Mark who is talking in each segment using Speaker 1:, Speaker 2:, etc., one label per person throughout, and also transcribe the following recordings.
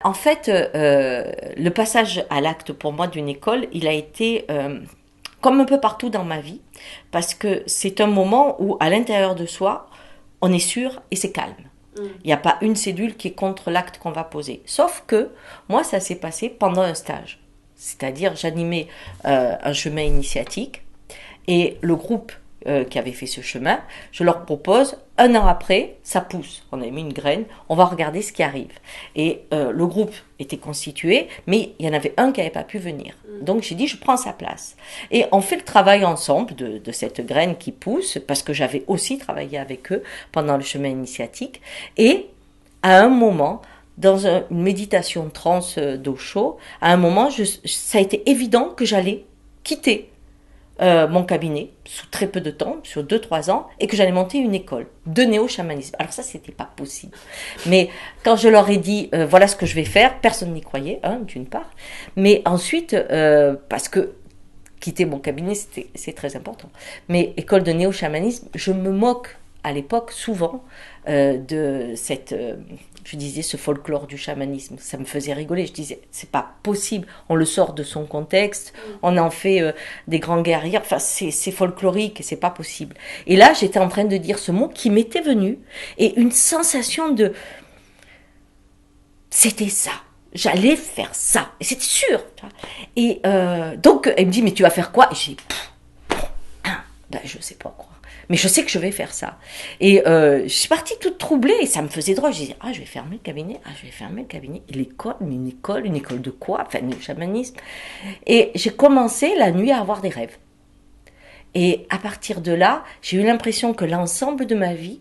Speaker 1: En fait, le passage à l'acte pour moi d'une école, il a été comme un peu partout dans ma vie, parce que c'est un moment où, à l'intérieur de soi, on est sûr et c'est calme. Il n'y a pas une cellule qui est contre l'acte qu'on va poser. Sauf que moi, ça s'est passé pendant un stage. C'est-à-dire, j'animais un chemin initiatique et le groupe qui avait fait ce chemin, je leur propose, un an après, ça pousse. On a mis une graine, on va regarder ce qui arrive. Et le groupe était constitué, mais il y en avait un qui n'avait pas pu venir. Donc j'ai dit, je prends sa place. Et on fait le travail ensemble de cette graine qui pousse, parce que j'avais aussi travaillé avec eux pendant le chemin initiatique. Et à un moment, dans une méditation trans d'eau chaude, à un moment, ça a été évident que j'allais quitter mon cabinet sous très peu de temps, sur 2-3 ans, et que j'allais monter une école de néo-chamanisme. Alors ça, c'était pas possible. Mais quand je leur ai dit, voilà ce que je vais faire, personne n'y croyait, hein, d'une part. Mais ensuite, parce que quitter mon cabinet, c'est très important. Mais école de néo-chamanisme, je me moque à l'époque souvent de cette... je disais ce folklore du chamanisme, ça me faisait rigoler. Je disais, c'est pas possible, on le sort de son contexte, on en fait des grands guerriers, enfin c'est folklorique et c'est pas possible. Et là, j'étais en train de dire ce mot qui m'était venu et une sensation de... C'était ça. J'allais faire ça. Et c'était sûr. Et donc, elle me dit, mais tu vas faire quoi? Et j'ai dit, ben, je sais pas quoi. Mais je sais que je vais faire ça. Et je suis partie toute troublée et ça me faisait drôle. Je disais, ah, je vais fermer le cabinet, ah, je vais fermer le cabinet. Et l'école, mais une école de quoi? Enfin, le chamanisme. Et j'ai commencé la nuit à avoir des rêves. Et à partir de là, j'ai eu l'impression que l'ensemble de ma vie,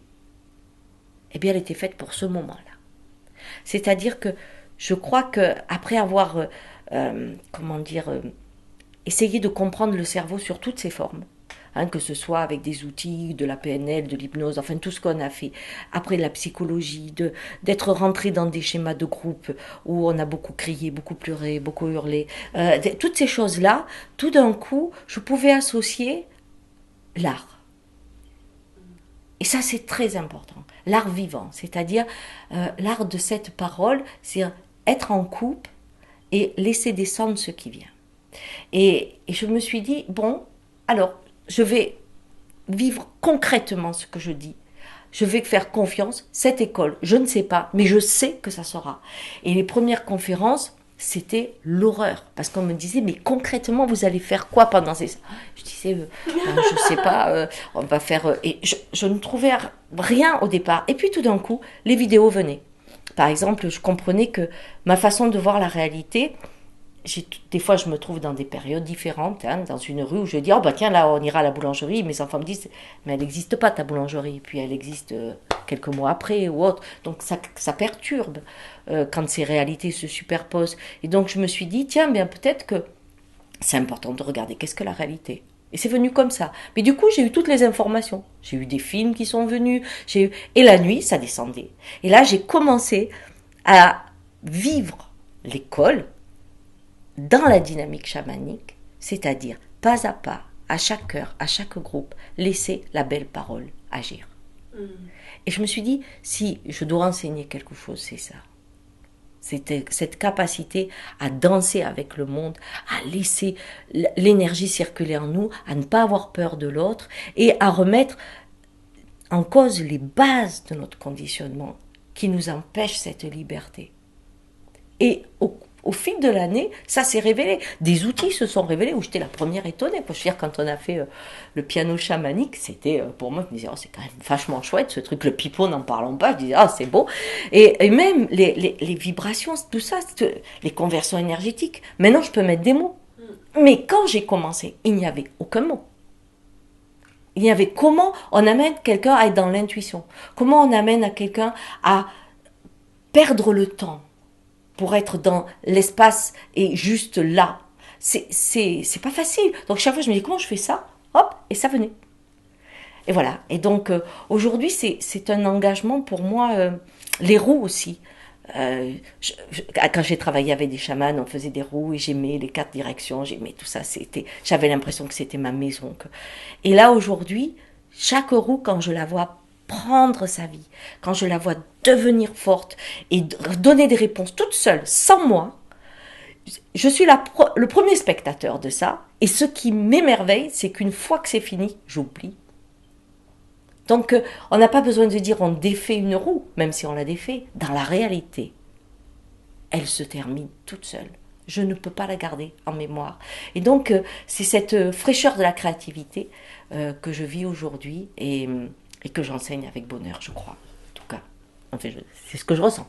Speaker 1: eh bien, elle était faite pour ce moment-là. C'est-à-dire que je crois que après avoir, comment dire, essayé de comprendre le cerveau sur toutes ses formes, hein, que ce soit avec des outils, de la PNL, de l'hypnose, enfin tout ce qu'on a fait, après la psychologie, d'être rentré dans des schémas de groupe où on a beaucoup crié, beaucoup pleuré, beaucoup hurlé, toutes ces choses-là, tout d'un coup, je pouvais associer l'art. Et ça, c'est très important. L'art vivant, c'est-à-dire l'art de cette parole, c'est être en couple et laisser descendre ce qui vient. Et je me suis dit, bon, alors, je vais vivre concrètement ce que je dis. Je vais faire confiance. Cette école, je ne sais pas, mais je sais que ça sera. Et les premières conférences, c'était l'horreur. Parce qu'on me disait, mais concrètement, vous allez faire quoi pendant ces... Je disais, je ne sais pas, on va faire... Et je ne trouvais rien au départ. Et puis tout d'un coup, les vidéos venaient. Par exemple, je comprenais que ma façon de voir la réalité, des fois, je me trouve dans des périodes différentes, hein, dans une rue où je dis, oh bah tiens, là, on ira à la boulangerie. Mes enfants me disent, mais elle n'existe pas, ta boulangerie. Puis elle existe quelques mois après ou autre. Donc ça perturbe quand ces réalités se superposent. Et donc je me suis dit, tiens, bien peut-être que c'est important de regarder qu'est-ce que la réalité. Et c'est venu comme ça. Mais du coup, j'ai eu toutes les informations. J'ai eu des films qui sont venus. Et la nuit, ça descendait. Et là, j'ai commencé à vivre l'école dans la dynamique chamanique, c'est-à-dire pas à pas, à chaque heure, à chaque groupe, laisser la belle parole agir. Et je me suis dit, si je dois enseigner quelque chose, c'est ça. C'était cette capacité à danser avec le monde, à laisser l'énergie circuler en nous, à ne pas avoir peur de l'autre et à remettre en cause les bases de notre conditionnement qui nous empêchent cette liberté. Et au fil de l'année, ça s'est révélé. Des outils se sont révélés où j'étais la première étonnée. Je veux dire, quand on a fait le piano chamanique, c'était pour moi, je me disais, oh, c'est quand même vachement chouette ce truc. Le pipeau, n'en parlons pas. Je disais, ah, c'est beau. Et même les vibrations, tout ça, les conversions énergétiques. Maintenant, je peux mettre des mots. Mais quand j'ai commencé, il n'y avait aucun mot. Il y avait comment on amène quelqu'un à être dans l'intuition. Comment on amène à quelqu'un à perdre le temps pour être dans l'espace et juste là. C'est pas facile. Donc chaque fois je me dis comment je fais ça, hop, et ça venait. Et voilà. Et donc aujourd'hui c'est un engagement pour moi, les roues aussi. Quand j'ai travaillé avec des chamans, on faisait des roues et j'aimais les 4 directions, j'aimais tout ça. J'avais l'impression que c'était ma maison. Et là aujourd'hui, chaque roue quand je la vois prendre sa vie, quand je la vois devenir forte et donner des réponses toute seule, sans moi, je suis le premier spectateur de ça. Et ce qui m'émerveille, c'est qu'une fois que c'est fini, j'oublie. Donc, on n'a pas besoin de dire on défait une roue, même si on la défait. Dans la réalité, elle se termine toute seule. Je ne peux pas la garder en mémoire. Et donc, c'est cette fraîcheur de la créativité que je vis aujourd'hui et que j'enseigne avec bonheur, je crois. En tout cas, enfin, c'est ce que je ressens.